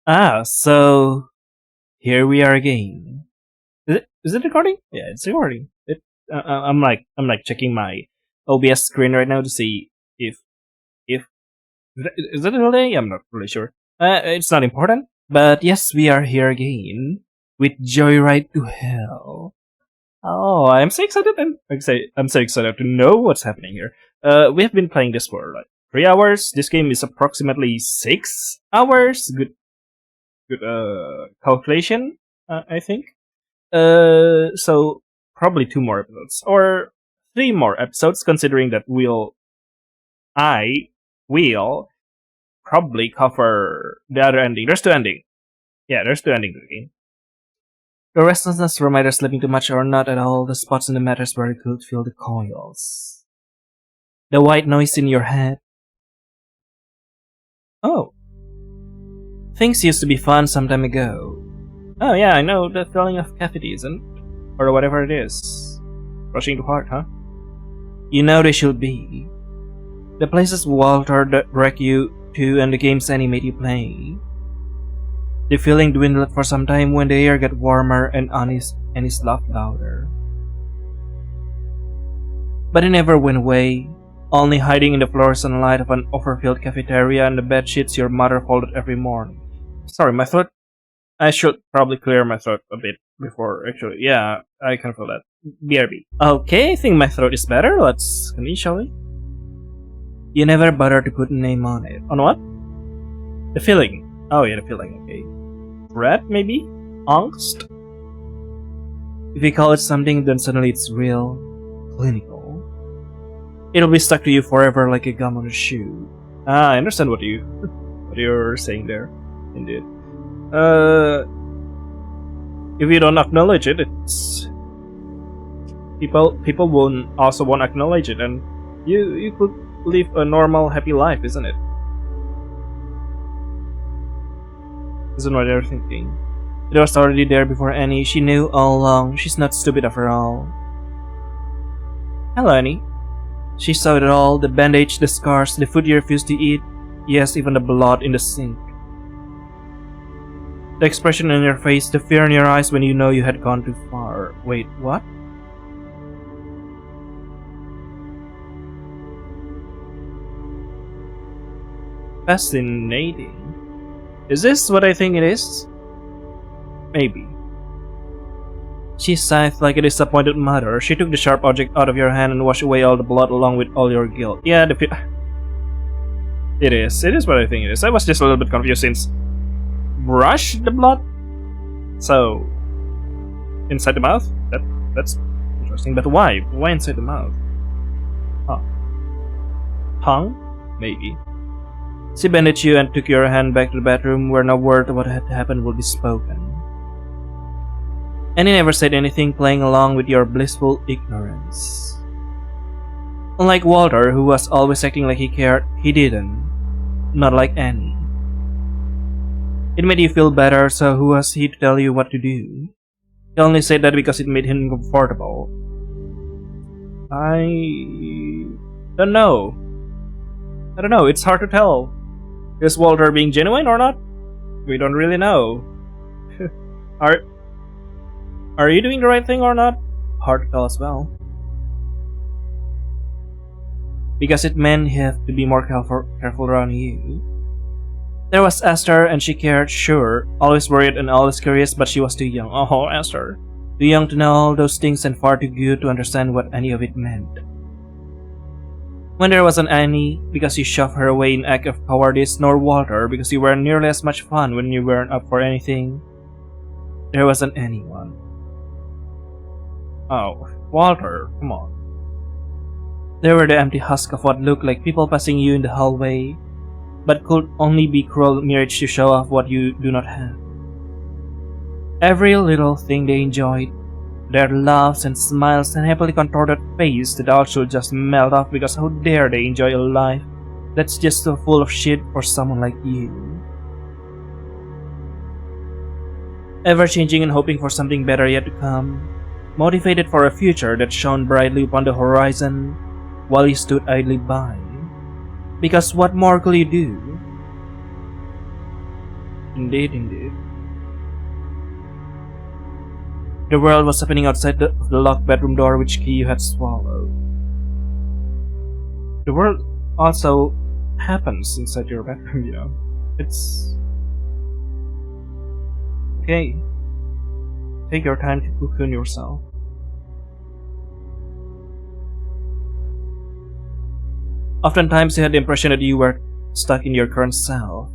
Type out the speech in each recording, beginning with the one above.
So here we are again. Is it recording? Yeah, it's recording. I'm like checking my OBS screen right now to see if is it a delay? I'm not really sure. It's not important. But yes, we are here again with Joyride to Hell. Oh, I'm so excited! I'm so excited to know what's happening here. We have been playing this for like 3 hours. This game is approximately 6 hours. Good calculation, I think. So probably 2 more episodes or 3 more episodes, considering that I will probably cover the other ending. There's two ending. Yeah, there's two ending to the game. The restlessness from either sleeping too much or not at all, the spots in the matters where you could feel the coils. The white noise in your head. Oh. Things used to be fun some time ago. Oh yeah, I know the feeling of cavities or whatever it is. Rushing too hard, huh? You know they should be. The places Walter direct you to and the games animate you play. The feeling dwindled for some time when the air got warmer and his laugh louder. But it never went away, only hiding in the fluorescent light of an overfilled cafeteria and the bed sheets your mother folded every morning. Sorry, my throat. I should probably clear my throat a bit before, actually. Yeah, I can feel that. BRB. Okay, I think my throat is better. Let's continue, shall we? You never bothered to put a name on it. On what? The feeling. Oh yeah, the feeling, okay. Dread, maybe? Angst? If you call it something, then suddenly it's real. Clinical. It'll be stuck to you forever like a gum on a shoe. I understand what you're saying there. Indeed. If you don't acknowledge it, it's people won't acknowledge it, and you could live a normal, happy life, isn't it? Isn't what they're thinking. It was already there before Annie. She knew all along. She's not stupid after all. Hello, Annie. She saw it all: the bandage, the scars, the food you refused to eat. Yes, even the blood in the sink. The expression in your face, the fear in your eyes when you know you had gone too far. Wait, what? Fascinating. Is this what I think it is? Maybe. She sighed like a disappointed mother. She took the sharp object out of your hand and washed away all the blood along with all your guilt. Yeah, it is. It is what I think it is. I was just a little bit confused since brush the blood? So inside the mouth? That's interesting. But why? Why inside the mouth? Huh. Tongue? Maybe. She bandaged you and took your hand back to the bedroom where no word of what had happened would be spoken. Annie never said anything, playing along with your blissful ignorance. Unlike Walter, who was always acting like he cared, he didn't. Not like Annie. It made you feel better, so who was he to tell you what to do? He only said that because it made him comfortable. I don't know. It's hard to tell. Is Walter being genuine or not? We don't really know. Are you doing the right thing or not? Hard to tell as well. Because it meant he had to be more careful around you. There was Esther, and she cared, sure, always worried and always curious, but she was too young. Oh, Esther. Too young to know all those things and far too good to understand what any of it meant. When there wasn't Annie, because you shoved her away in act of cowardice, nor Walter, because you weren't nearly as much fun when you weren't up for anything, there wasn't anyone. Oh, Walter, come on. There were the empty husk of what looked like people passing you in the hallway, but could only be cruel mirage to show off what you do not have. Every little thing they enjoyed, their laughs and smiles and happily contorted face that all should just melt off because how dare they enjoy a life that's just so full of shit for someone like you. Ever changing and hoping for something better yet to come, motivated for a future that shone brightly upon the horizon while you stood idly by. Because what more could you do? Indeed, indeed. The world was happening outside of the locked bedroom door which key you had swallowed. The world also happens inside your bedroom, you know. It's okay. Take your time to cocoon yourself. Oftentimes you had the impression that you were stuck in your current self,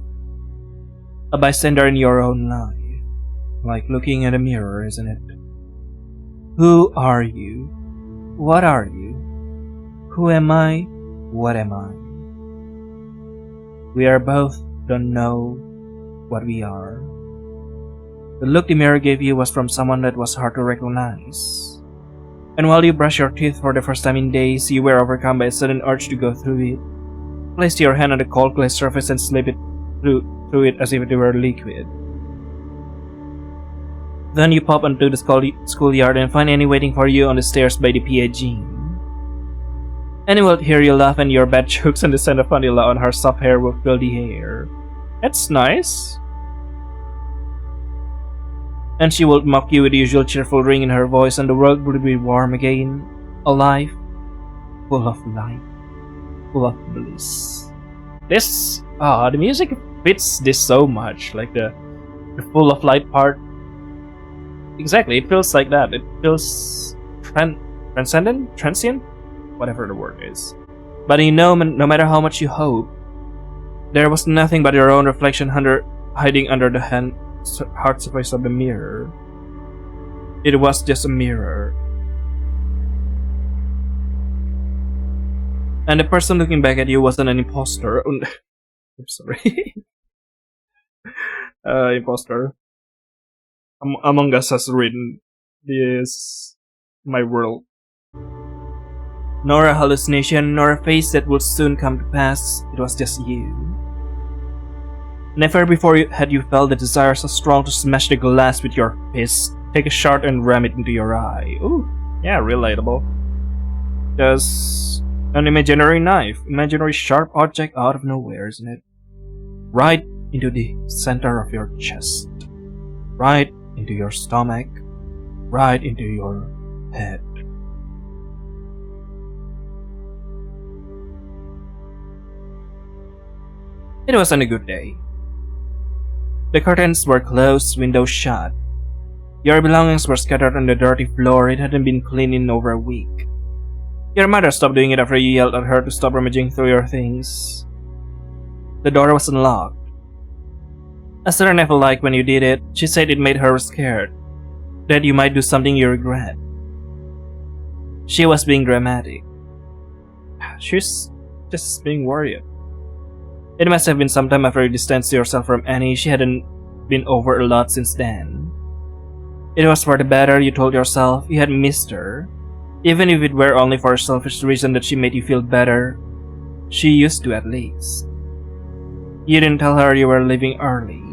a bystander in your own life, like looking at a mirror, isn't it? Who are you? What are you? Who am I? What am I? We are both don't know what we are. The look the mirror gave you was from someone that was hard to recognize. And while you brushed your teeth for the first time in days, you were overcome by a sudden urge to go through it. Place your hand on the cold clay surface and slip it through it as if it were liquid. Then you pop onto the schoolyard and find Annie waiting for you on the stairs by the PA gym. Annie will hear you laugh and your bad jokes, and the scent of vanilla on her soft hair will fill the air. That's nice. And she will mock you with the usual cheerful ring in her voice, and the world will be warm again, alive, full of light, full of bliss. The music fits this so much, like the full of light part. Exactly, it feels like that. It feels transient, whatever the word is. But you know, no matter how much you hope, there was nothing but your own reflection hiding under the hard surface of the mirror. It was just a mirror. And the person looking back at you wasn't an imposter. I'm sorry. Imposter. Among Us has written this my world. Nor a hallucination, nor a face that would soon come to pass. It was just you. Never before had you felt the desire so strong to smash the glass with your fist, take a shot and ram it into your eye. Ooh, yeah, relatable. Just an imaginary knife, imaginary sharp object out of nowhere, isn't it? Right into the center of your chest. Right into your stomach. Right into your head. It wasn't a good day. The curtains were closed, windows shut. Your belongings were scattered on the dirty floor. It hadn't been cleaned in over a week. Your mother stopped doing it after you yelled at her to stop rummaging through your things. The door was unlocked. Esther never liked when you did it. She said it made her scared, that you might do something you regret. She was being dramatic. She's just being worried. It must have been sometime after you distanced yourself from Annie. She hadn't been over a lot since then. It was for the better, you told yourself. You had missed her. Even if it were only for a selfish reason that she made you feel better. She used to, at least. You didn't tell her you were leaving early.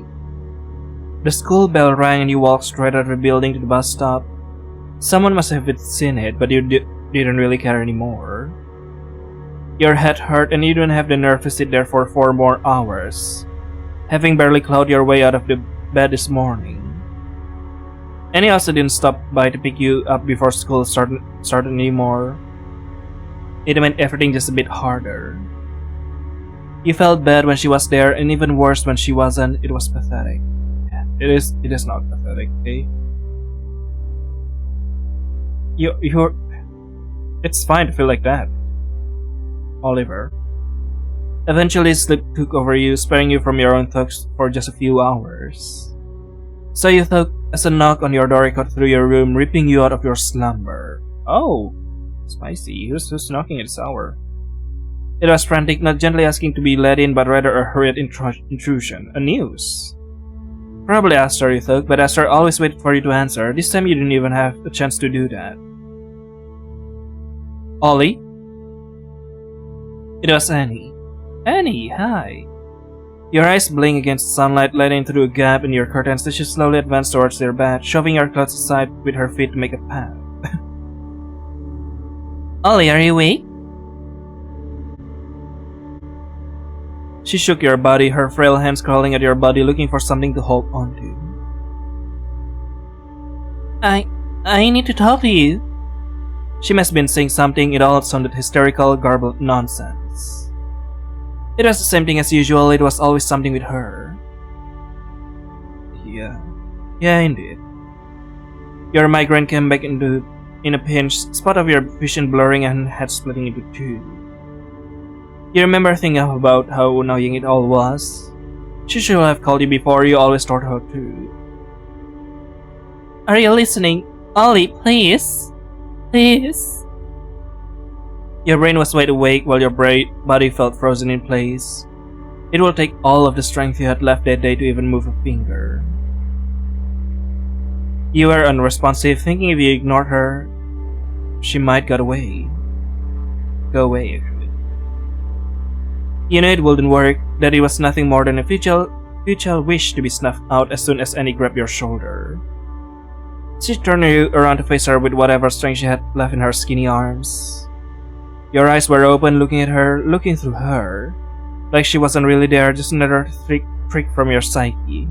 The school bell rang and you walked straight out of the building to the bus stop. Someone must have seen it, but you didn't really care anymore. Your head hurt and you didn't have the nerve to sit there for 4 more hours, having barely clawed your way out of the bed this morning. Annie also didn't stop by to pick you up before school started anymore. It made everything just a bit harder. You felt bad when she was there, and even worse when she wasn't. It was pathetic. It is not pathetic, okay? It's fine to feel like that, Oliver. Eventually sleep took over you, sparing you from your own thoughts for just a few hours. So you thought as a knock on your door echoed through your room, ripping you out of your slumber. Oh, spicy. Who's knocking at this hour? It was frantic, not gently asking to be let in, but rather a hurried intrusion. A news. Probably Esther, you thought, but Esther always waited for you to answer. This time you didn't even have a chance to do that. Ollie? It was Annie. Annie, hi. Your eyes blink against sunlight, letting through a gap in your curtains as she slowly advanced towards their bed, shoving your clothes aside with her feet to make a path. Ollie, are you awake? She shook your body, her frail hands crawling at your body looking for something to hold onto. I need to talk to you. She must have been saying something. It all sounded hysterical, garbled nonsense. It was the same thing as usual. It was always something with her. Yeah, indeed. Your migraine came back in a pinch, spot of your vision blurring and head splitting into two. You remember thinking about how annoying it all was? She should have called you before. You always told her to. Are you listening? Ollie, please. Please. Your brain was wide awake while your body felt frozen in place. It will take all of the strength you had left that day to even move a finger. You were unresponsive, thinking if you ignored her, she might go away. You knew it wouldn't work, that it was nothing more than a futile wish to be snuffed out as soon as Annie grabbed your shoulder. She turned you around to face her with whatever strength she had left in her skinny arms. Your eyes were open, looking at her, looking through her, like she wasn't really there, just another trick from your psyche.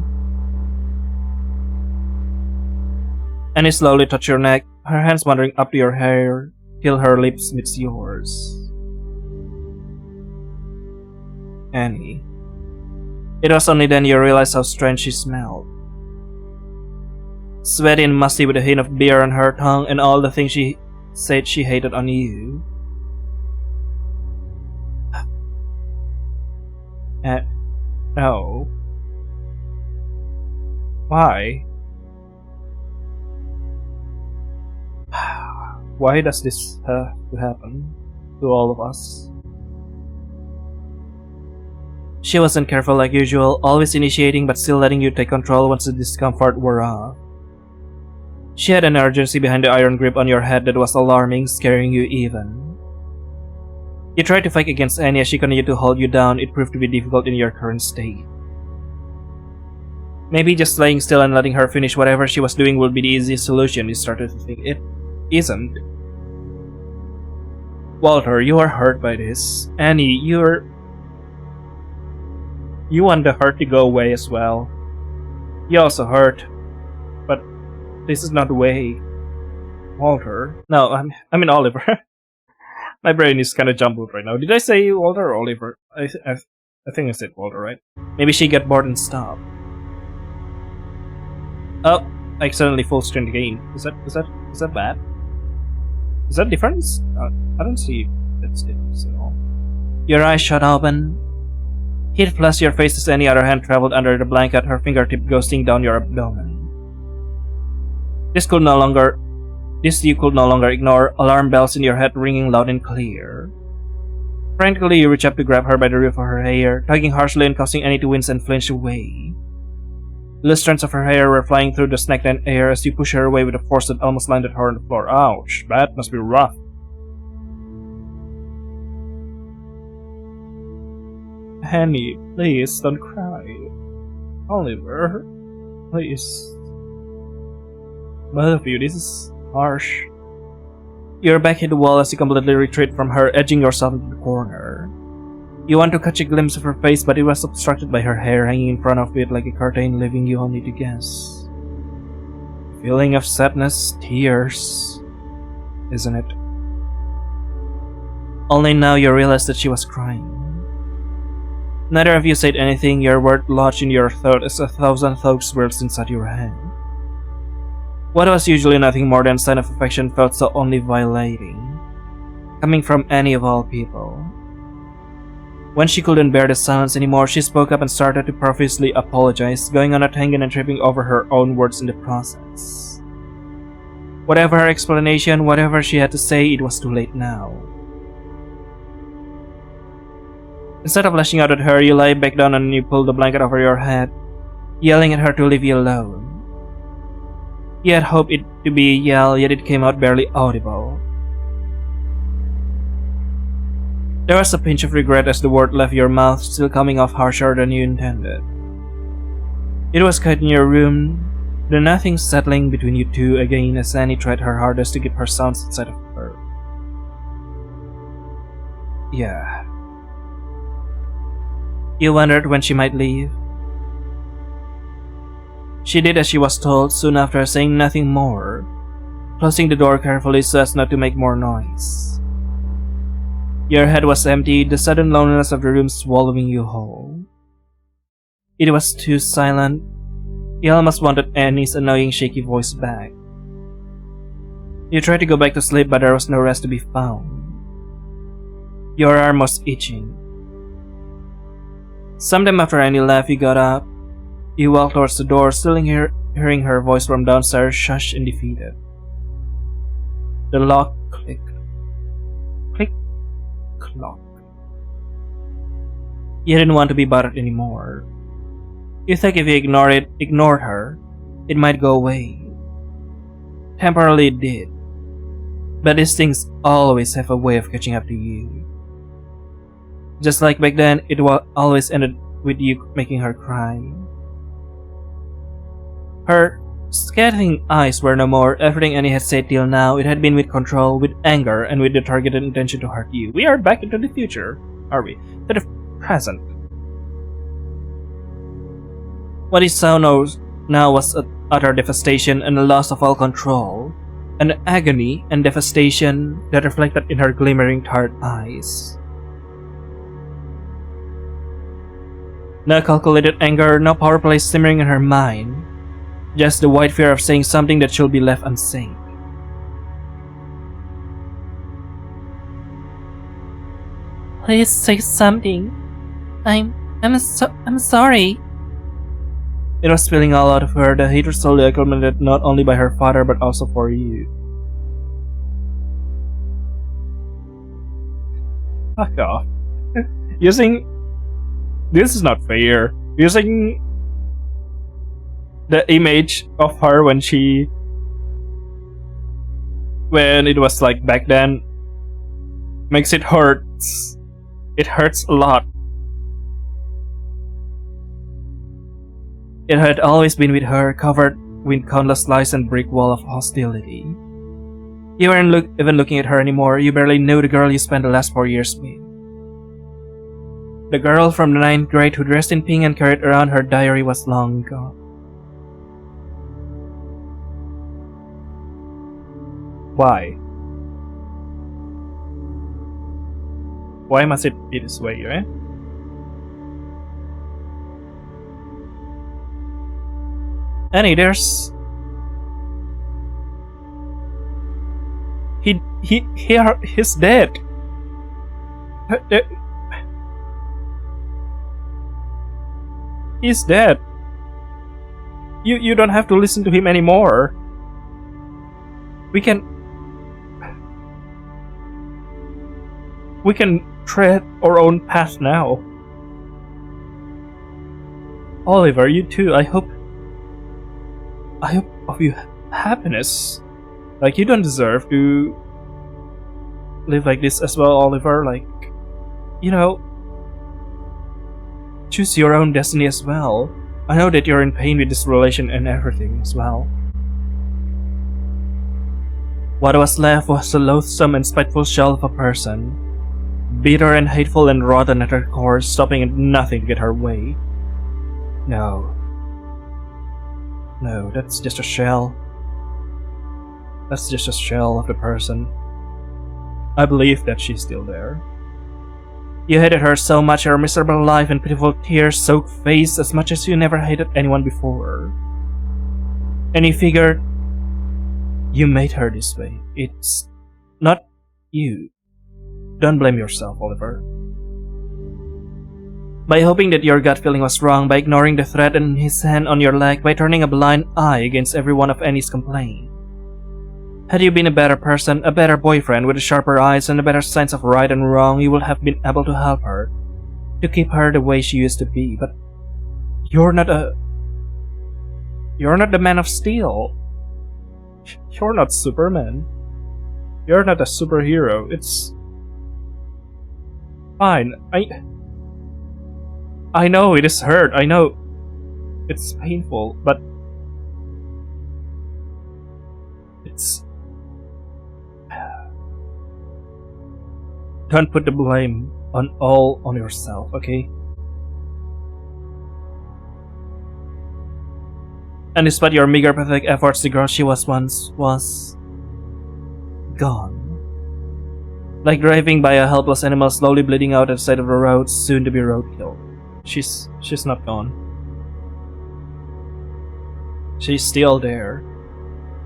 Annie slowly touched your neck, her hands wandering up to your hair, till her lips met yours. Annie. It was only then you realized how strange she smelled. Sweaty and musty with a hint of beer on her tongue and all the things she said she hated on you. No. Why? Why does this have to happen to all of us? She wasn't careful like usual, always initiating but still letting you take control once the discomfort wore off. She had an urgency behind the iron grip on your head that was alarming, scaring you even. You tried to fight against Annie as she continued to hold you down. It proved to be difficult in your current state. Maybe just laying still and letting her finish whatever she was doing would be the easiest solution. You started to think it isn't. Walter, you are hurt by this. Annie, you want the hurt to go away as well. You also hurt. But this is not the way. Walter. No, I mean Oliver. My brain is kind of jumbled right now. Did I say Walter or Oliver? I think I said Walter, right? Maybe she got bored and stopped. Oh, I accidentally full screen the game. Is that bad? Is that difference? I don't see that's difference at all. Your eyes shut open. Heat flushed your face as any other hand traveled under the blanket, her fingertip ghosting down your abdomen. This you could no longer ignore, alarm bells in your head ringing loud and clear. Frantically, you reach up to grab her by the root of her hair, tugging harshly and causing Annie to wince and flinch away. Loose strands of her hair were flying through the snack-line air as you push her away with a force that almost landed her on the floor. Ouch, that must be rough. Annie, please don't cry. Oliver, please. Both of you, this is harsh. Your back hit the wall as you completely retreat from her, edging yourself into the corner. You want to catch a glimpse of her face, but it was obstructed by her hair hanging in front of it like a curtain, leaving you only to guess. Feeling of sadness, tears, isn't it? Only now you realize that she was crying. Neither of you said anything, your word lodged in your throat as 1,000 thoughts swirled inside your head. What was usually nothing more than a sign of affection felt so only violating, coming from Annie of all people. When she couldn't bear the silence anymore, she spoke up and started to profusely apologize, going on a tangent and tripping over her own words in the process. Whatever her explanation, whatever she had to say, it was too late now. Instead of lashing out at her, you lie back down and you pull the blanket over your head, yelling at her to leave you alone. You had hoped it to be a yell, yet it came out barely audible. There was a pinch of regret as the word left your mouth, still coming off harsher than you intended. It was quiet in your room, the nothing settling between you two again as Annie tried her hardest to keep her sounds inside of her. Yeah. You wondered when she might leave. She did as she was told soon after, saying nothing more, closing the door carefully so as not to make more noise. Your head was empty, the sudden loneliness of the room swallowing you whole. It was too silent. You almost wanted Annie's annoying shaky voice back. You tried to go back to sleep, but there was no rest to be found. Your arm was itching. Sometime after Annie left, you got up. You walked towards the door, still hearing her voice from downstairs, shushed and defeated. The lock clicked. Click, clock. You didn't want to be bothered anymore. You think if you ignored her, it might go away. Temporarily it did. But these things always have a way of catching up to you. Just like back then, it always ended with you making her cry. Her scathing eyes were no more. Everything Annie had said till now, it had been with control, with anger, and with the targeted intention to hurt you. We are back into the future, are we? To the present. What he saw now was utter devastation and a loss of all control, an agony and devastation that reflected in her glimmering tired eyes. No calculated anger, no power play simmering in her mind, just the white fear of saying something that should be left unsaid. Please say something. I'm sorry. It was spilling all out of her, the hatred slowly accumulated not only by her father but also for you. Fuck off. This is not fair. Using the image of her when it was like back then makes it hurts. It hurts a lot. It had always been with her, covered with countless lies and brick wall of hostility. You weren't even looking at her anymore. You barely knew the girl you spent the last 4 years with. The girl from the 9th grade who dressed in pink and carried around her diary was long gone. Why? Why must it be this way, eh? Annie, he's dead. He's dead. You don't have to listen to him anymore. We can tread our own path now. Oliver, you too. I hope of you happiness. Like, you don't deserve to live like this as well, Oliver. Like, you know, choose your own destiny as well. I know that you're in pain with this relation and everything as well. What was left was a loathsome and spiteful shell of a person, bitter and hateful and rotten at her core, stopping at nothing to get her way. No, that's just a shell. That's just a shell of the person. I believe that she's still there. You hated her so much, her miserable life and pitiful tear-soaked face, as much as you never hated anyone before. And you figured you made her this way. It's not you. Don't blame yourself, Oliver. By hoping that your gut feeling was wrong, by ignoring the threat in his hand on your leg, by turning a blind eye against every one of Annie's complaints. Had you been a better person, a better boyfriend with sharper eyes and a better sense of right and wrong, you would have been able to help her, to keep her the way she used to be. But you're not the Man of Steel. You're not Superman. You're not a superhero. It's fine. I know it is hurt. I know it's painful, but it's... Don't put the blame on yourself, okay? And despite your meager pathetic efforts, the girl she was once was gone. Like driving by a helpless animal slowly bleeding out at the side of the road, soon to be roadkill. She's not gone. She's still there.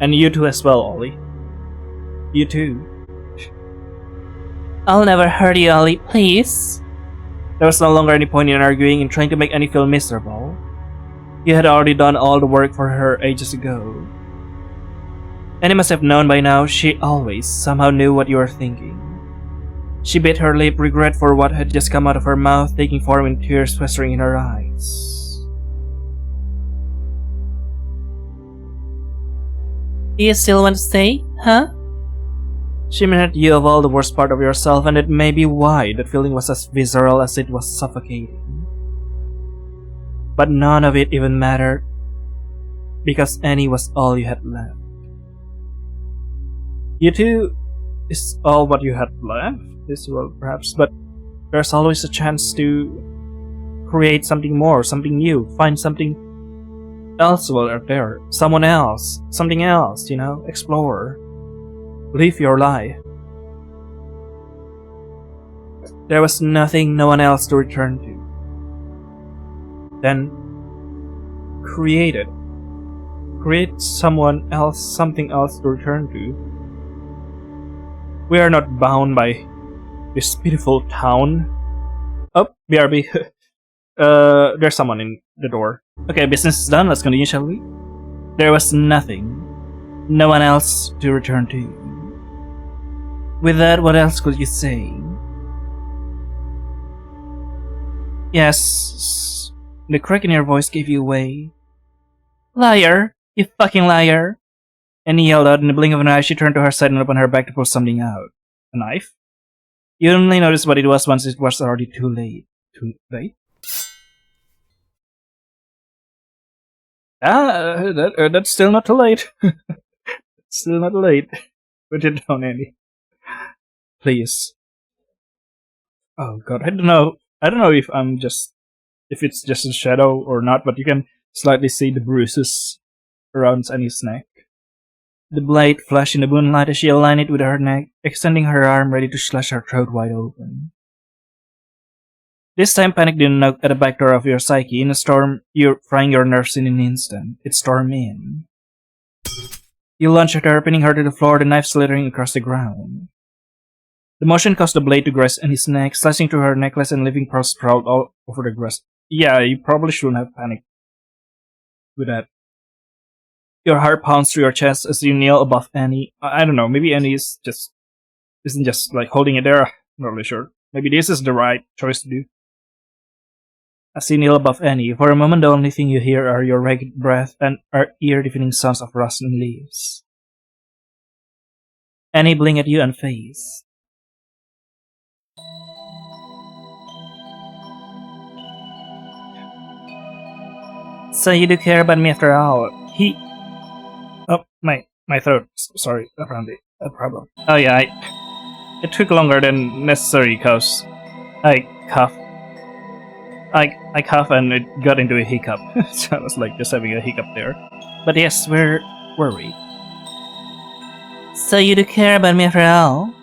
And you too as well, Ollie. You too. I'll never hurt you, Ollie, please. There was no longer any point in arguing and trying to make Annie feel miserable. You had already done all the work for her ages ago. Annie must have known by now. She always somehow knew what you were thinking. She bit her lip, regret for what had just come out of her mouth, taking form in tears festering in her eyes. Do you still want to stay, huh? She minted you of all the worst part of yourself, and it may be why that feeling was as visceral as it was suffocating. But none of it even mattered, because Annie was all you had left. You two is all what you had left, this world perhaps, but there's always a chance to create something more, something new, find something else out there, someone else, something else, explore. Live your life. There was nothing, no one else to return to. Then, create it. Create someone else, something else to return to. We are not bound by this beautiful town. Oh, BRB. There's someone in the door. Okay, business is done. Let's continue, shall we? There was nothing, no one else to return to. With that, what else could you say? Yes, the crack in your voice gave you away. Liar! You fucking liar! Annie yelled out. In the blink of an eye, she turned to her side and opened her bag to pull something out. A knife? You only noticed what it was once it was already too late. Too late? That's still not too late. Still not late. Put it down, Annie. Please. Oh god, I don't know if it's just a shadow or not, but you can slightly see the bruises around Annie's neck. The blade flashed in the moonlight as she aligned it with her neck, extending her arm ready to slash her throat wide open. This time panic didn't knock at the back door of your psyche. In a storm, you're frying your nerves in an instant. It stormed in. You lunged at her, pinning her to the floor, the knife slithering across the ground. The motion caused the blade to graze Annie's neck, slicing through her necklace and leaving pearls sprawled all over the grass. Yeah, you probably shouldn't have panicked with that. Your heart pounds through your chest as you kneel above Annie. I don't know, maybe Annie isn't just like holding it there. I'm not really sure. Maybe this is the right choice to do. As you kneel above Annie, for a moment the only thing you hear are your ragged breath and ear-deafening sounds of rustling leaves. Annie blinked at you unfazed. So you do care about me after all. Oh, my throat. Sorry, apparently a problem. Oh yeah, it took longer than necessary because I coughed. I coughed and it got into a hiccup. So I was like just having a hiccup there. But yes, where were we? So you do care about me after all?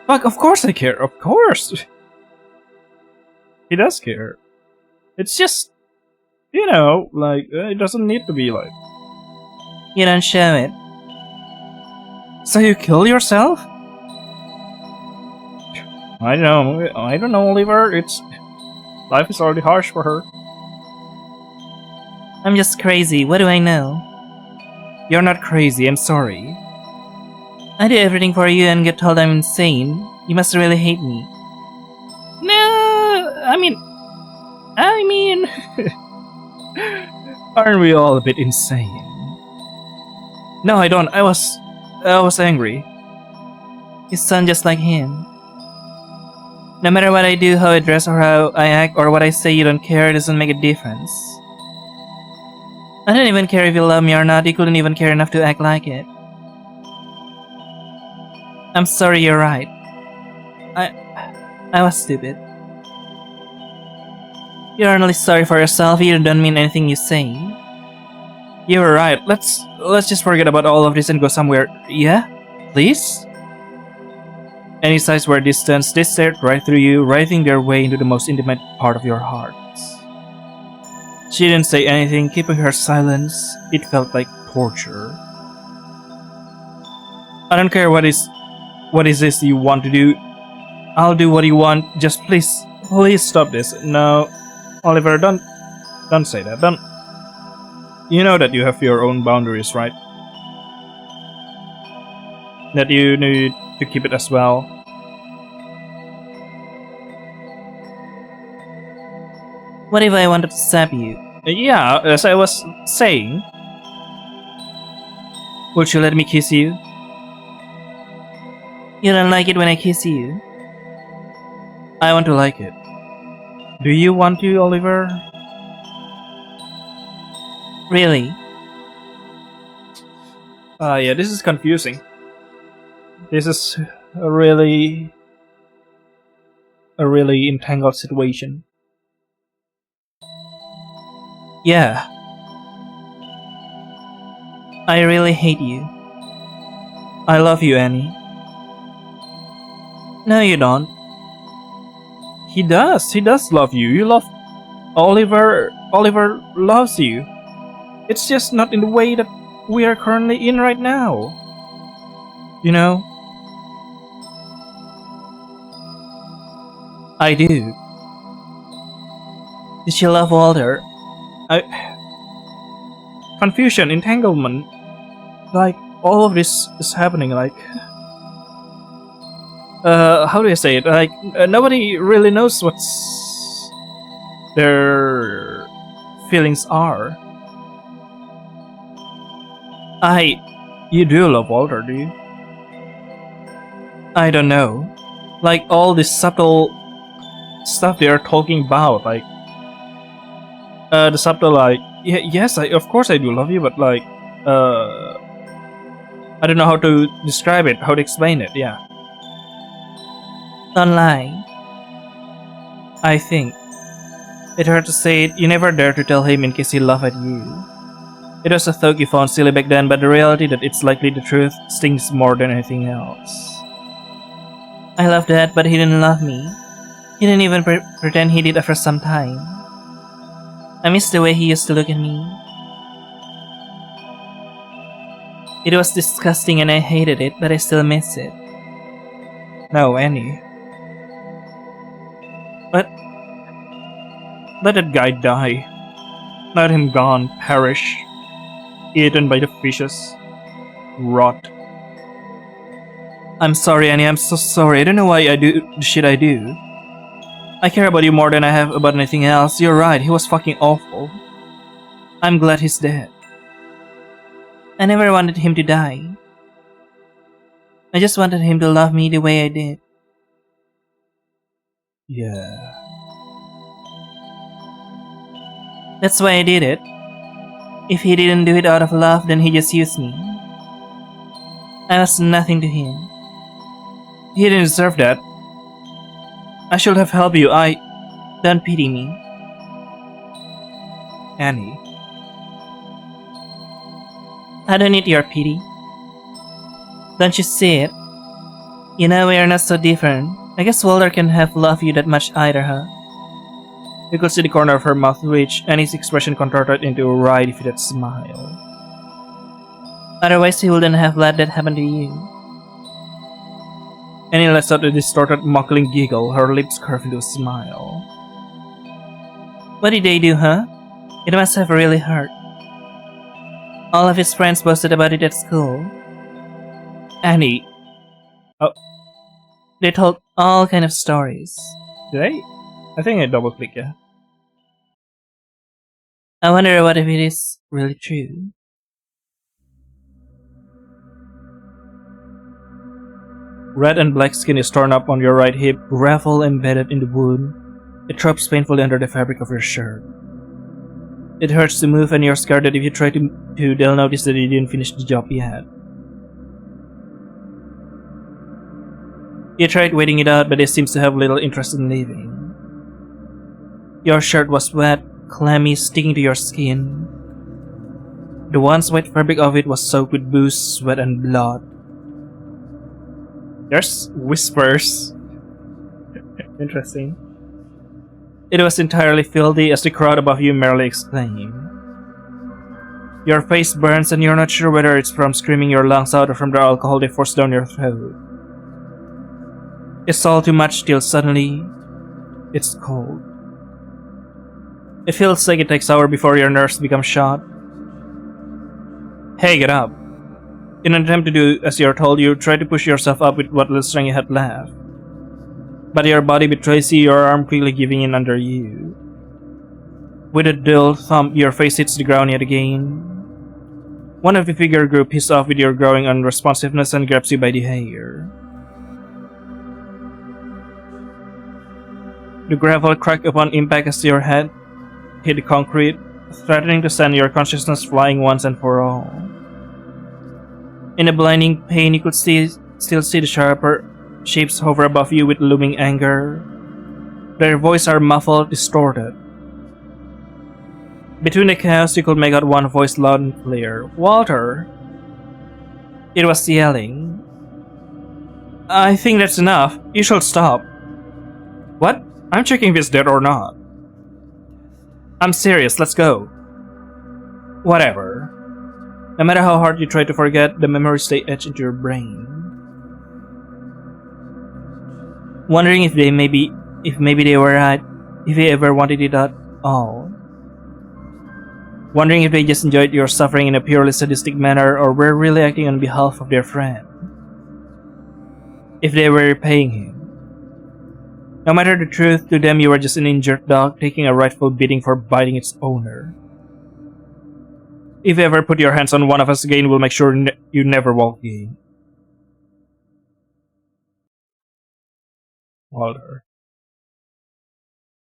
Fuck, of course I care. Of course. He does care. It's just, it doesn't need to be like. You don't show it. So you kill yourself? I don't know, Oliver. Life is already harsh for her. I'm just crazy. What do I know? You're not crazy. I'm sorry. I do everything for you and get told I'm insane. You must really hate me. No, I mean, aren't we all a bit insane? No, I don't. I was angry. You sound just like him. No matter what I do, how I dress, or how I act, or what I say, you don't care. It doesn't make a difference. I don't even care if you love me or not. You couldn't even care enough to act like it. I'm sorry, you're right. I was stupid. You're only sorry for yourself. You don't mean anything you say. You were right. Let's just forget about all of this and go somewhere. Yeah? Please? Annie's eyes were distant. They stared right through you, writhing their way into the most intimate part of your heart. She didn't say anything, keeping her silence. It felt like torture. I don't care what is this you want to do. I'll do what you want. Just please stop this. No, Oliver, don't say that. Don't. You know that you have your own boundaries, right? That you need to keep it as well. What if I wanted to stab you? Yeah, as I was saying. Would you let me kiss you? You don't like it when I kiss you? I want to like it. Do you want to, Oliver? Really? Yeah, this is confusing. This is a really entangled situation. Yeah. I really hate you. I love you, Annie. No, you don't. He does love you. You love Oliver. Oliver loves you. It's just not in the way that we are currently in right now. You know? I do. Did she love Walter? Confusion, entanglement. Like, all of this is happening, like... how do I say it? Like, nobody really knows what's... their... feelings are. You do love Walter, do you? I don't know. Like, all this subtle... stuff they are talking about, like... the subtle, like... yes, of course I do love you, but like... I don't know how to describe it, how to explain it, yeah. Don't lie. I think. It hurt to say it, you never dared to tell him in case he laughed at you. It was a thought you found silly back then, but the reality that it's likely the truth stings more than anything else. I loved Dad, but he didn't love me. He didn't even pretend he did after some time. I miss the way he used to look at me. It was disgusting and I hated it, but I still miss it. No, Annie. Let that guy die. Let him gone, perish. Eaten by the fishes. Rot. I'm sorry, Annie, I'm so sorry. I don't know why I do the shit I do. I care about you more than I have about anything else. You're right, he was fucking awful. I'm glad he's dead. I never wanted him to die. I just wanted him to love me the way I did. Yeah. That's why I did it. If he didn't do it out of love, then he just used me. I was nothing to him. He didn't deserve that. I should have helped you. Don't pity me. Annie. I don't need your pity. Don't you see it? You know we are not so different. I guess Walter can have loved you that much either, huh? You could see the corner of her mouth twitch, and his expression contorted into a wry-defeated smile. Otherwise he wouldn't have let that happen to you. Annie lets out a distorted, muckling giggle, her lips curved into a smile. What did they do, huh? It must have really hurt. All of his friends boasted about it at school. Annie. Oh. They told all kind of stories. Did I? I think I double-clicked, yeah. I wonder what if it is really true. Red and black skin is torn up on your right hip, gravel embedded in the wound. It throbs painfully under the fabric of your shirt. It hurts to move and you're scared that if you try to they'll notice that you didn't finish the job yet. You tried waiting it out, but it seems to have little interest in leaving. Your shirt was wet, clammy, sticking to your skin. The once white fabric of it was soaked with booze, sweat, and blood. There's whispers. Interesting. It was entirely filthy as the crowd above you merely exclaimed. Your face burns and you're not sure whether it's from screaming your lungs out or from the alcohol they forced down your throat. It's all too much till suddenly, it's cold. It feels like it takes hours before your nerves become shot. Hey, get up. In an attempt to do as you're told, you try to push yourself up with what little strength you had left. But your body betrays you, your arm quickly giving in under you. With a dull thump, your face hits the ground yet again. One of the figure group hits off with your growing unresponsiveness and grabs you by the hair. The gravel cracked upon impact as your head hit the concrete, threatening to send your consciousness flying once and for all. In the blinding pain, you could still see the sharper shapes hover above you with looming anger. Their voices are muffled, distorted. Between the chaos, you could make out one voice loud and clear. Walter! It was yelling. I think that's enough. You should stop. What? I'm checking if it's dead or not. I'm serious, let's go. Whatever. No matter how hard you try to forget, the memories stay etched into your brain. Wondering if maybe they were right, if they ever wanted it at all. Wondering if they just enjoyed your suffering in a purely sadistic manner or were really acting on behalf of their friend. If they were repaying him. No matter the truth, to them you were just an injured dog taking a rightful beating for biting its owner. If you ever put your hands on one of us again, we'll make sure you never walk again. Walter.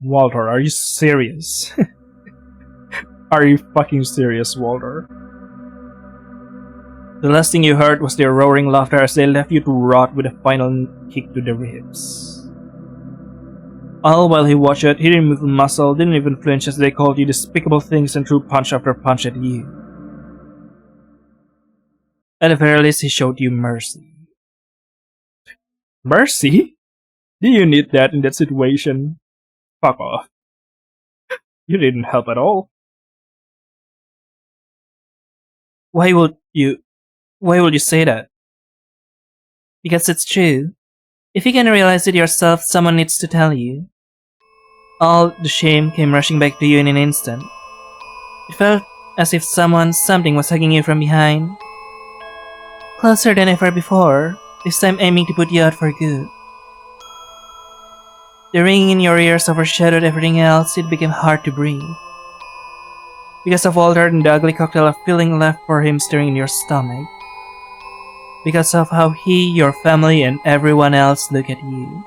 Walter, are you serious? Are you fucking serious, Walter? The last thing you heard was their roaring laughter as they left you to rot with a final kick to the ribs. All while he watched it, he didn't move a muscle, didn't even flinch as they called you despicable things and threw punch after punch at you. At the very least, he showed you mercy. Mercy? Do you need that in that situation? Fuck off. You didn't help at all. Why would you say that? Because it's true. If you can realize it yourself, someone needs to tell you. All the shame came rushing back to you in an instant. It felt as if something was hugging you from behind. Closer than ever before, this time aiming to put you out for good. The ringing in your ears overshadowed everything else, it became hard to breathe. Because of Walter and the ugly cocktail of feeling left for him stirring in your stomach. Because of how he, your family, and everyone else look at you.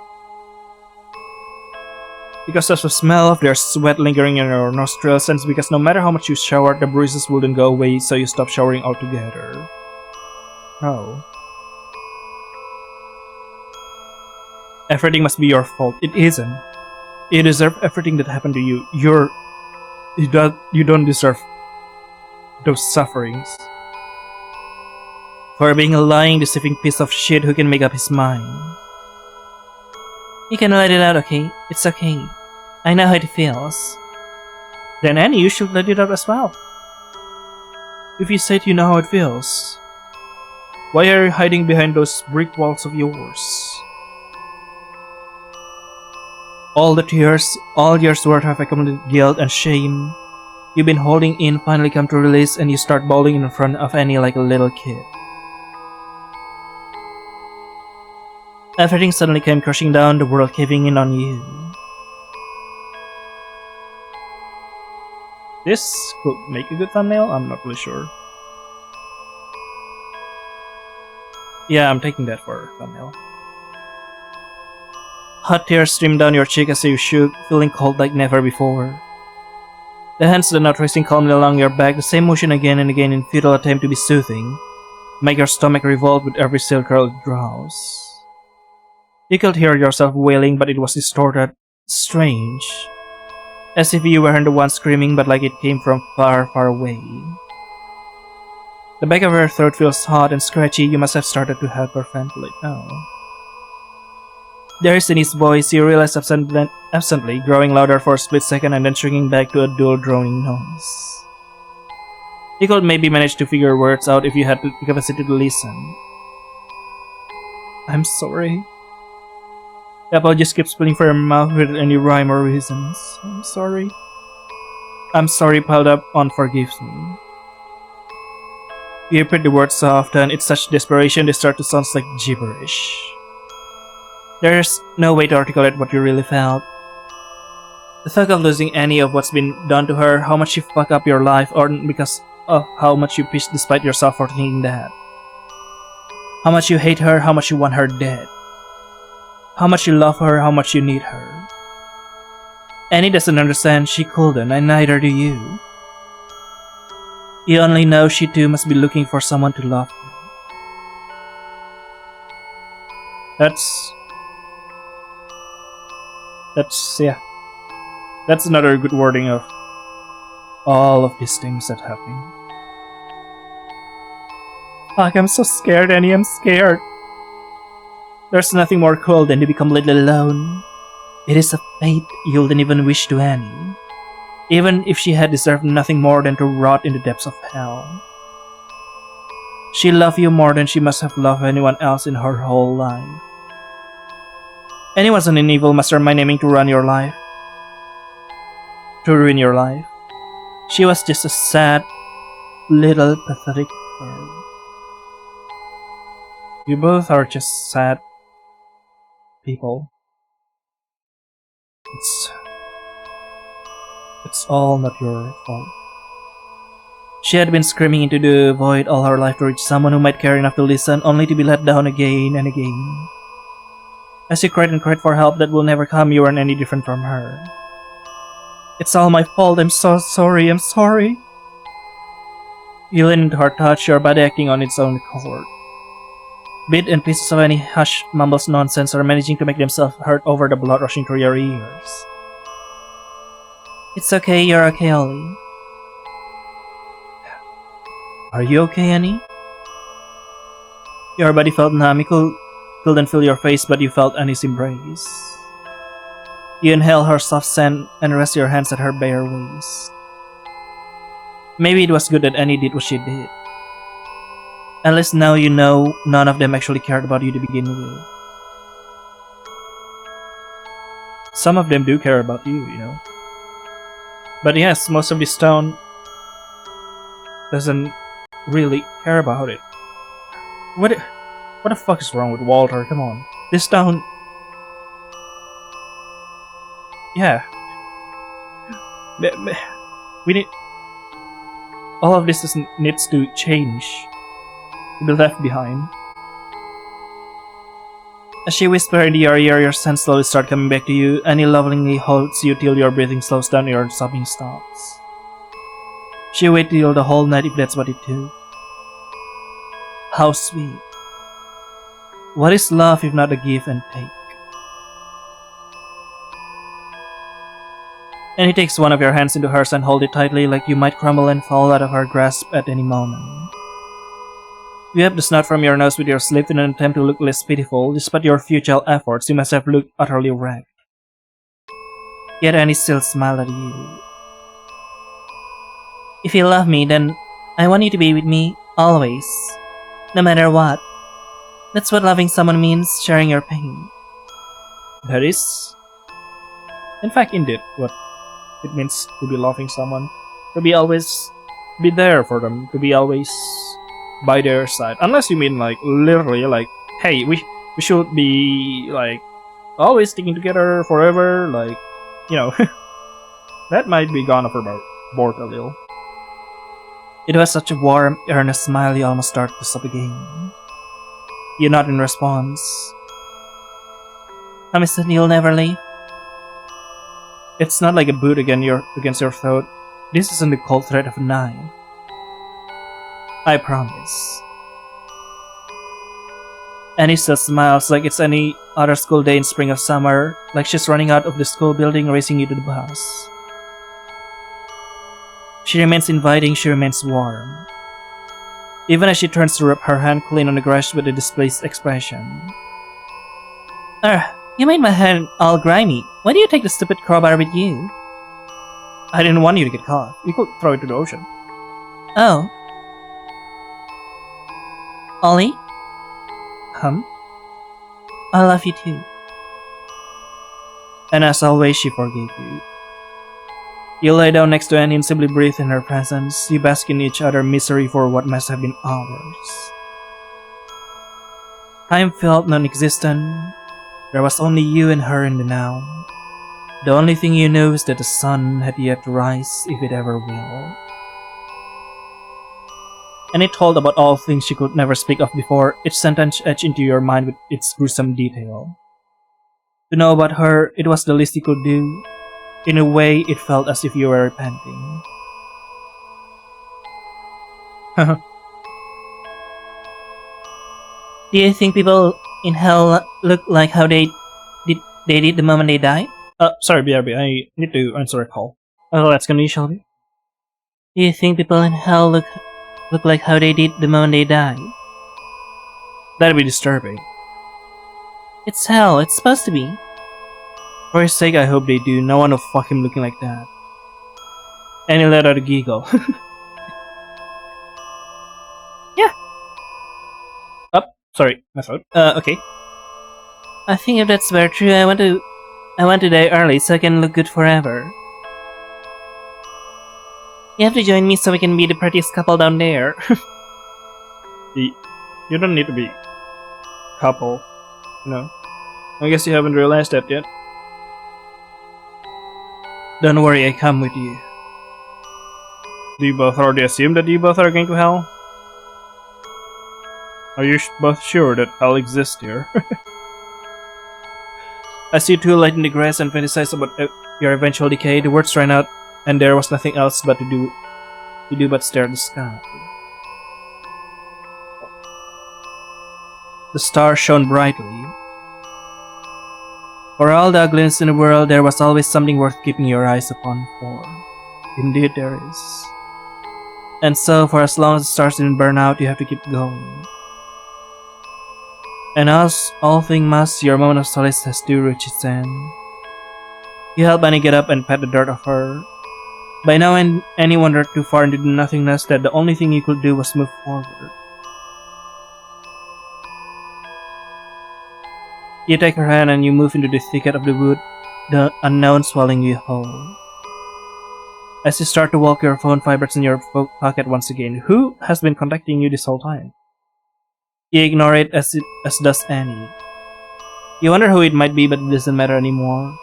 Because of the smell of their sweat lingering in your nostrils, and because no matter how much you showered, the bruises wouldn't go away, so you stopped showering altogether. No. Everything must be your fault. It isn't. You deserve everything that happened to you. You don't deserve those sufferings. For being a lying, deceiving piece of shit who can make up his mind. You can let it out, okay? It's okay. I know how it feels. Then Annie, you should let it out as well. If you said you know how it feels, why are you hiding behind those brick walls of yours? All the tears, all years worth of accumulated guilt and shame you've been holding in finally come to release, and you start bawling in front of Annie like a little kid. Everything suddenly came crashing down, the world caving in on you. This could make a good thumbnail, I'm not really sure. Yeah, I'm taking that for a thumbnail. Hot tears streamed down your cheek as you shook, feeling cold like never before. The hands that now tracing calmly along your back, the same motion again and again in futile attempt to be soothing, make your stomach revolve with every still curl it draws. You could hear yourself wailing, but it was distorted, strange. As if you weren't the one screaming, but like it came from far, far away. The back of her throat feels hot and scratchy. You must have started to help her ventilate. Oh. There is in his voice, you realize absently, growing louder for a split second and then shrinking back to a dull droning noise. You could maybe manage to figure words out if you had the capacity to listen. I'm sorry. The apple just keeps spilling from her mouth without any rhyme or reasons. I'm sorry. I'm sorry piled up on forgives me. You repeat the words so often, it's such desperation they start to sound like gibberish. There's no way to articulate what you really felt. The thought of losing any of what's been done to her, how much you fuck up your life, or because of how much you piss despite yourself for thinking that. How much you hate her, how much you want her dead. How much you love her, how much you need her. Annie doesn't understand, she couldn't, and neither do you. You only know she too must be looking for someone to love her. That's another good wording of all of these things that happen. Fuck, I'm so scared, Annie, I'm scared. There's nothing more cruel than to be completely alone. It is a fate you wouldn't even wish to Annie, even if she had deserved nothing more than to rot in the depths of hell. She loved you more than she must have loved anyone else in her whole life. Annie wasn't an evil mastermind aiming to ruin your life. She was just a sad, little pathetic girl. You both are just sad people. It's all not your fault. She had been screaming into the void all her life to reach someone who might care enough to listen, only to be let down again and again. As you cried and cried for help that will never come, you weren't any different from her. It's all my fault, I'm so sorry, I'm sorry. You leaned into her touch, your body acting on its own accord. Bit and pieces of any hush mumbles nonsense are managing to make themselves heard over the blood rushing through your ears. It's okay, you're okay, Ollie. Are you okay, Annie? Your body felt numb. You couldn't feel your face, but you felt Annie's embrace. You inhale her soft scent and rest your hands at her bare waist. Maybe it was good that Annie did what she did. At least now you know none of them actually cared about you to begin with. Some of them do care about you, you know. But yes, most of this town doesn't really care about it. What the fuck is wrong with Walter? Come on. This town... Yeah. We need... All of this needs to change. To be left behind. As she whispers in your ear, your sense slowly starts coming back to you, and he lovingly holds you till your breathing slows down and your sobbing stops. She waited till the whole night if that's what it took. How sweet. What is love if not a give and take? And he takes one of your hands into hers and holds it tightly like you might crumble and fall out of her grasp at any moment. You wipe the snot from your nose with your sleeve in an attempt to look less pitiful. Despite your futile efforts, you must have looked utterly wrecked. Yet Annie still smiled at you. If you love me, then I want you to be with me always, no matter what. That's what loving someone means, sharing your pain. That is, in fact, indeed, what it means to be loving someone. To be always be there for them, to be always by their side. Unless you mean like literally like, hey, we should be like always sticking together forever, like, you know. That might be gone overboard a little. It was such a warm, earnest smile you almost started to stop again. You nod in response. Promise that you'll never leave? It's not like a boot against your throat. This isn't the cold thread of a knife. I promise. Annie still smiles like it's any other school day in spring or summer, like she's running out of the school building racing you to the bus. She remains inviting, she remains warm. even as she turns to rub her hand clean on the grass with a displeased expression. You made my hand all grimy. Why do you take the stupid crowbar with you? I didn't want you to get caught. You could throw it to the ocean. Oh. Ollie? I love you too. And as always, she forgave you. You lay down next to Annie and simply breathe in her presence. You bask in each other's misery for what must have been hours. Time felt non-existent. There was only you and her in the now. The only thing you knew is that the sun had yet to rise, if it ever will. And it told about all things she could never speak of before, each sentence etched into your mind with its gruesome detail. To know about her, it was the least you could do. In a way, it felt as if you were repenting. Do you think people in hell look like how they did the moment they died? Sorry, BRB, I need to answer a call. Let's continue, shall we? Do you think people in hell look like how they did the moment they died? That'd be disturbing. It's hell, it's supposed to be. For his sake, I hope they do. No one will fuck him looking like that. And he let out a giggle. Yeah. Sorry, my fault. Okay. I think if that's very true, I want to die early so I can look good forever. You have to join me so we can be the prettiest couple down there. You don't need to be couple, no. I guess you haven't realized that yet. Don't worry, I come with you. Do you both already assume that you both are going to hell? Are you both sure that hell exists here? As you two light in the grass and fantasize about your eventual decay, the words ran out, and there was nothing else but to do but stare at the sky. The stars shone brightly. For all the ugliness in the world, there was always something worth keeping your eyes upon for. Indeed there is. And so, for as long as the stars didn't burn out, you have to keep going. And as all things must, your moment of solace has to reach its end. You help Annie get up and pat the dirt off her. By now, Annie wandered too far into the nothingness that the only thing you could do was move forward. You take her hand and you move into the thicket of the wood, the unknown swallowing you whole. As you start to walk, your phone vibrates in your pocket once again. Who has been contacting you this whole time? You ignore it as does Annie. You wonder who it might be, but it doesn't matter anymore.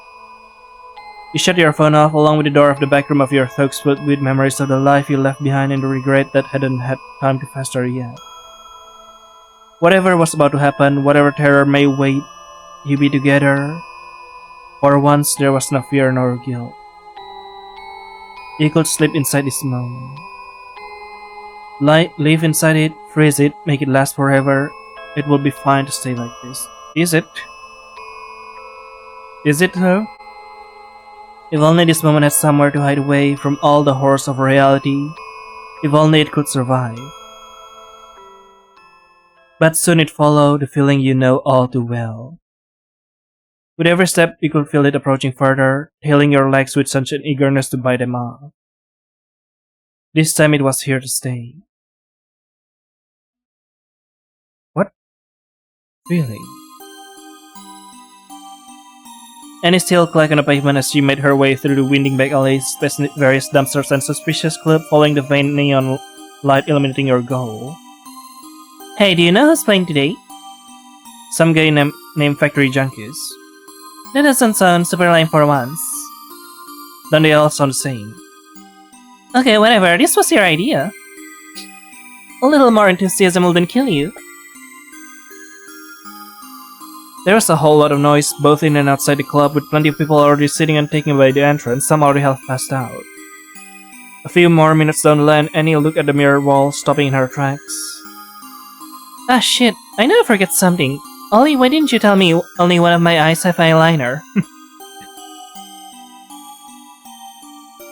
You shut your phone off along with the door of the back room of your thoughts filled with memories of the life you left behind and the regret that hadn't had time to fester yet. Whatever was about to happen, whatever terror may wait you be together, for once there was no fear nor guilt. You could sleep inside this moment. Live inside it, freeze it, make it last forever. It will be fine to stay like this. Is it? Is it though? If only this moment had somewhere to hide away from all the horrors of reality. If only it could survive. But soon it followed, the feeling you know all too well. With every step, you could feel it approaching further, tailing your legs with such an eagerness to bite them off. This time it was here to stay. What? Really? Annie still clacked on the pavement as she made her way through the winding back alleys, past various dumpsters and suspicious clubs, following the faint neon light illuminating your goal. Hey, do you know who's playing today? Some guy named Factory Junkies. That doesn't sound super lame for once. Don't they all sound the same? Okay, whatever, this was your idea. A little more enthusiasm wouldn't kill you. There was a whole lot of noise, both in and outside the club, with plenty of people already sitting and taking away the entrance, some already half passed out. A few more minutes down the line, Annie looked at the mirror wall, stopping in her tracks. Ah shit, I know I forget something. Ollie, why didn't you tell me only one of my eyes have eyeliner?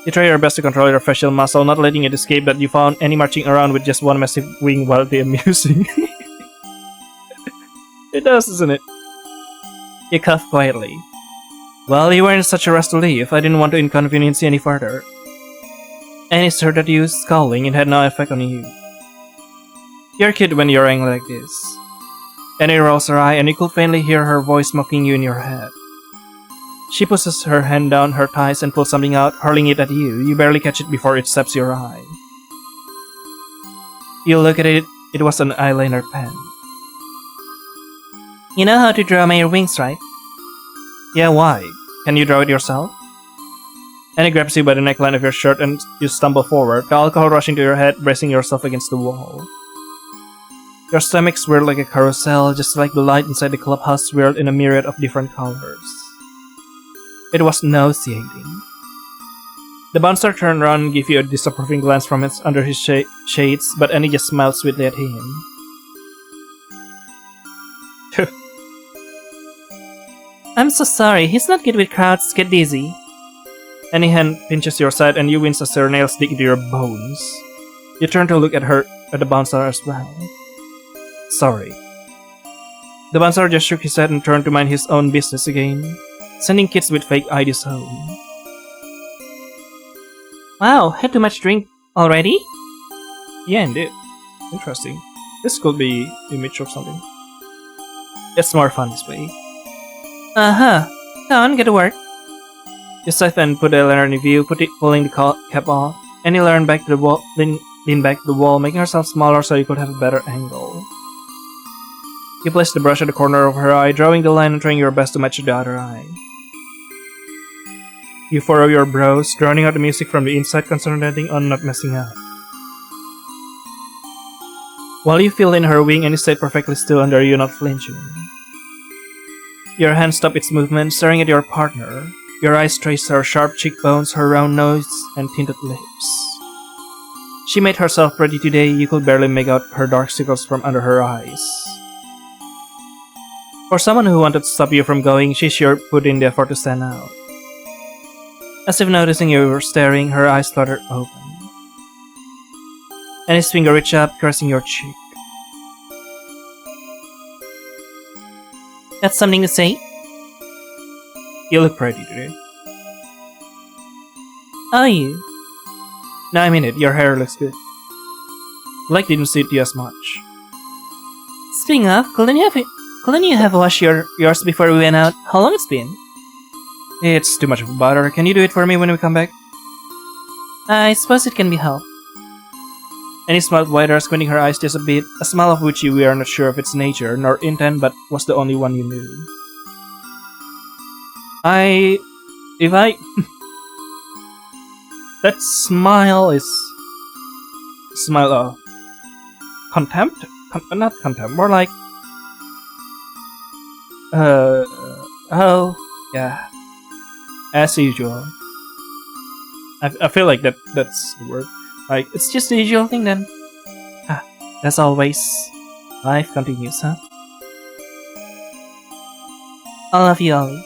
You try your best to control your facial muscle, not letting it escape that you found any marching around with just one massive wing wildly amusing. It does, doesn't it? You cough quietly. Well, you were in such a rush to leave, I didn't want to inconvenience you any further. Annie stared at you, scowling. It had no effect on you. You're cute when you're angry like this. Annie rolls her eye, and you could faintly hear her voice mocking you in your head. She pushes her hand down her thighs and pulls something out, hurling it at you. You barely catch it before it stabs your eye. You look at it, it was an eyeliner pen. You know how to draw my wings, right? Yeah, why? Can you draw it yourself? Annie grabs you by the neckline of your shirt and you stumble forward, the alcohol rushing to your head, bracing yourself against the wall. Your stomach swirled like a carousel, just like the light inside the clubhouse swirled in a myriad of different colors. It was nauseating. The bouncer turned around and gave you a disapproving glance from under his shades, but Annie just smiled sweetly at him. I'm so sorry, he's not good with crowds, get dizzy. Annie hand pinches your side and you wince as her nails dig into your bones. You turn to look at the bouncer as well. Sorry. The bouncer just shook his head and turned to mind his own business again, sending kids with fake IDs home. Wow, had too much drink already? Yeah, indeed. Interesting. This could be image or something. It's more fun this way. Uh-huh. Come on, get to work. You sighed and put the lantern in view, pulling the cap off. Annie leaned back to the wall, leaned back to the wall, making herself smaller so you could have a better angle. You placed the brush at the corner of her eye, drawing the line and trying your best to match the other eye. You furrow your brows, drowning out the music from the inside, concentrating on not messing up. While you feel in her wing, Annie stayed perfectly still under you, not flinching. Your hand stopped its movement, staring at your partner. Your eyes traced her sharp cheekbones, her round nose, and tinted lips. She made herself pretty today, you could barely make out her dark circles from under her eyes. For someone who wanted to stop you from going, she sure put in the effort to stand out. As if noticing you were staring, her eyes fluttered open. And his finger reached up, caressing your cheek. That's something to say? You look pretty today. Are you? No, I mean it. Your hair looks good. Black didn't suit you as much. Speaking of, couldn't you have washed yours before we went out? How long it's been? It's too much of a bother. Can you do it for me when we come back? I suppose it can be helped. Annie smiled wider, squinting her eyes just a bit, a smile of which we are not sure of its nature nor intent, but was the only one you knew. That smile is... smile of... contempt? Not contempt, more like... oh, yeah. As usual. I feel like that's the word. Like, it's just the usual thing then. As always, life continues, huh? I love you, Ollie.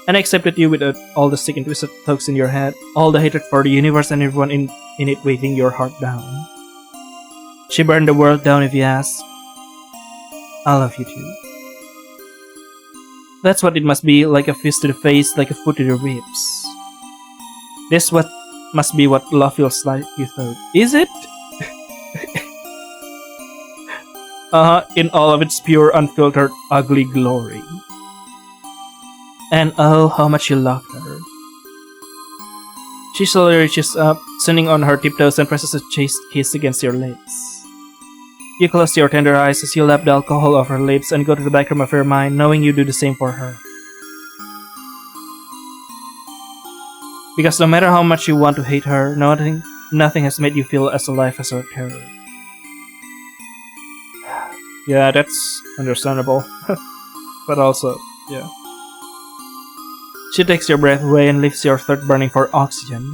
And I accepted you with all the sick and twisted thoughts in your head, all the hatred for the universe and everyone in it weighing your heart down. She burned the world down if you ask. I love you too. That's what it must be, like a fist to the face, like a foot to the ribs. This must be what love feels like, you thought. Is it? In all of its pure, unfiltered, ugly glory. And oh, how much you loved her. She slowly reaches up, standing on her tiptoes and presses a chaste kiss against your lips. You close your tender eyes as you lap the alcohol off her lips and go to the back room of your mind, knowing you do the same for her. Because no matter how much you want to hate her, nothing has made you feel as alive as her terror. Yeah, that's understandable. But also, yeah. She takes your breath away and leaves your throat burning for oxygen.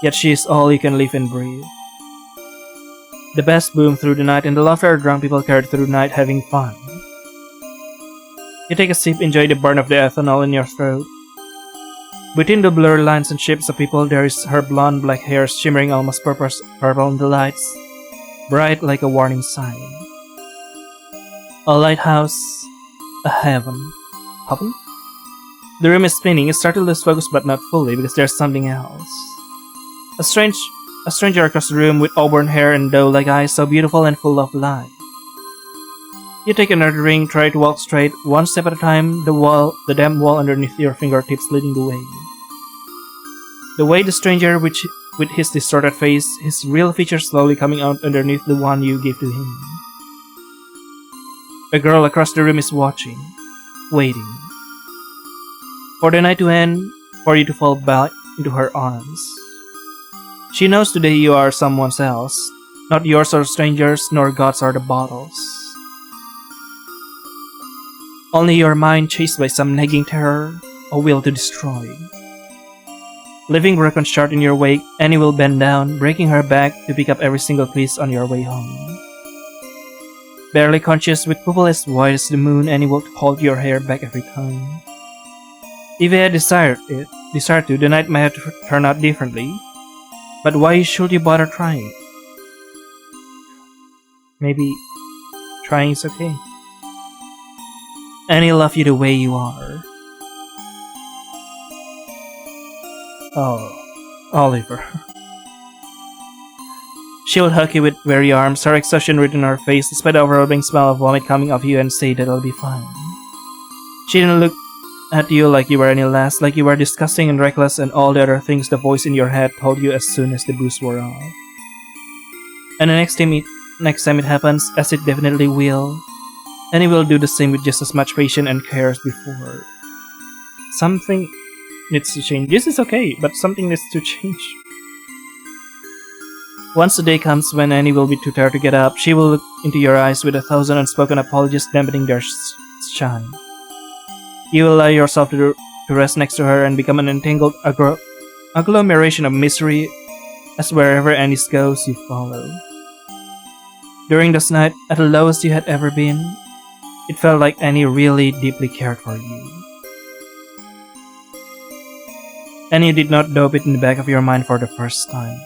Yet she is all you can live and breathe. The bass boomed through the night and the laughter of drunk people carried through the night having fun. You take a sip, enjoy the burn of the ethanol in your throat. Between the blurry lines and shapes of people, there is her blonde black hair shimmering almost purple in the lights, bright like a warning sign. A lighthouse, a heaven. Heaven? The room is spinning. It started to lose focus, but not fully, because there's something else. A stranger across the room with auburn hair and doe-like eyes, so beautiful and full of life. You take another drink, try to walk straight, one step at a time, the damp wall underneath your fingertips leading the way. The way the stranger, with his distorted face, his real features slowly coming out underneath the one you gave to him. A girl across the room is watching, waiting. For the night to end, for you to fall back into her arms. She knows today you are someone else, not yours or strangers, nor God's or the bottles. Only your mind chased by some nagging terror, a will to destroy. Leaving broken shard in your wake, Annie will bend down, breaking her back to pick up every single piece on your way home. Barely conscious, with pupil as white as the moon, Annie will hold your hair back every time. If you had desired to, the night might have turned out differently. But why should you bother trying? Maybe trying is okay. Annie loves you the way you are. Oh, Oliver. She will hug you with weary arms, her exhaustion written on her face, despite the overwhelming smell of vomit coming off you, and say that it'll be fine. She didn't look at you like you were any less, like you were disgusting and reckless and all the other things the voice in your head told you as soon as the booze wore off. And the next time it happens, as it definitely will, Annie will do the same with just as much patience and care as before. Something needs to change. This is okay, but something needs to change. Once the day comes when Annie will be too tired to get up, she will look into your eyes with 1,000 unspoken apologies dampening their shine. You will allow yourself to rest next to her and become an entangled agglomeration of misery, as wherever Annie goes, you follow. During this night, at the lowest you had ever been, it felt like Annie really deeply cared for you. And you did not dope it in the back of your mind for the first time.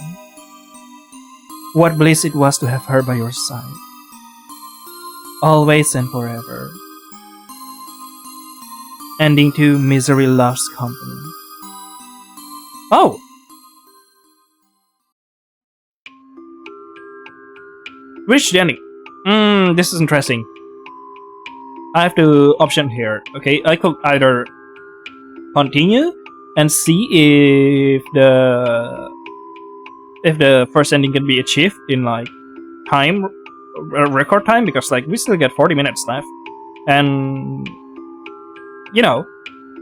What bliss it was to have her by your side. Always and forever. Ending to Misery Loves Company. Oh! Reach the ending. This is interesting. I have to option here. Okay, I could either continue and see if the first ending can be achieved in like time, record time, because like we still get 40 minutes left, and you know,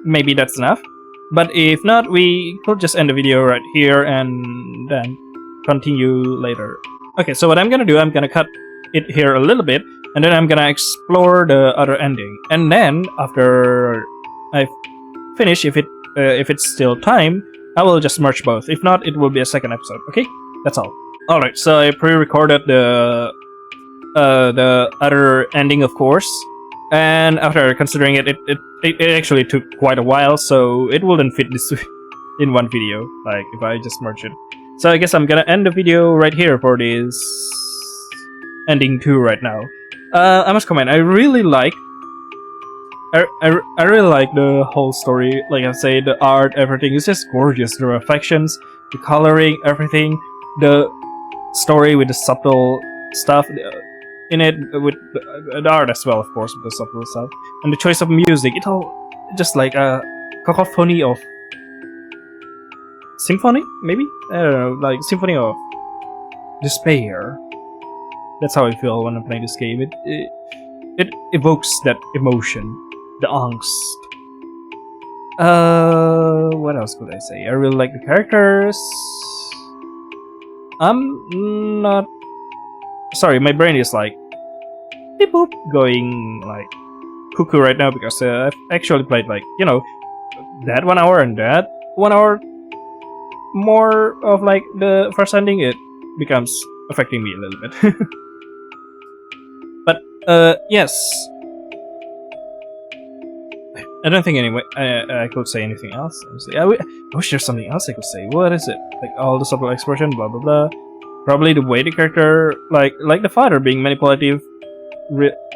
maybe that's enough. But if not, we could just end the video right here and then continue later. Okay, so what I'm gonna do, I'm gonna cut it here a little bit, and then I'm gonna explore the other ending. And then after I finish, if it's still time, I will just merge both. If not, it will be a second episode. Okay, that's all. All right, so I pre-recorded the other ending, of course. And after considering it actually took quite a while, so it wouldn't fit this in one video, like if I just merge it. So I guess I'm gonna end the video right here for this ending 2 right now. I must comment, I really like the whole story. Like I say, the art, everything is just gorgeous. The reflections, the coloring, everything, the story with the subtle stuff in it, with the art as well, of course, with the subtle stuff, and the choice of music. It all just like a cacophony of symphony, maybe? I don't know, like symphony of despair. That's how I feel when I play this game. It evokes that emotion, the angst. What else could I say? I really like the characters. I'm not... Sorry, my brain is like beep boop, going like cuckoo right now, because I've actually played like, you know, that 1 hour and that 1 hour more of like the first ending. It becomes affecting me a little bit. But yes, I don't think anyway. I could say anything else. Honestly. I wish there's something else I could say. What is it? Like all the subtle expression, blah blah blah. Probably the way the character, like the father being manipulative,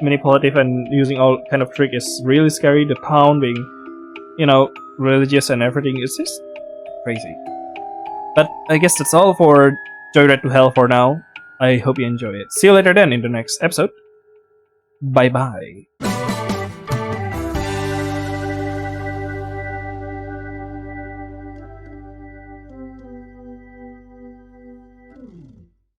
manipulative and using all kind of trick is really scary. The town being, religious and everything is just crazy. But I guess that's all for Joyride to Hell for now. I hope you enjoy it. See you later then in the next episode. Bye bye.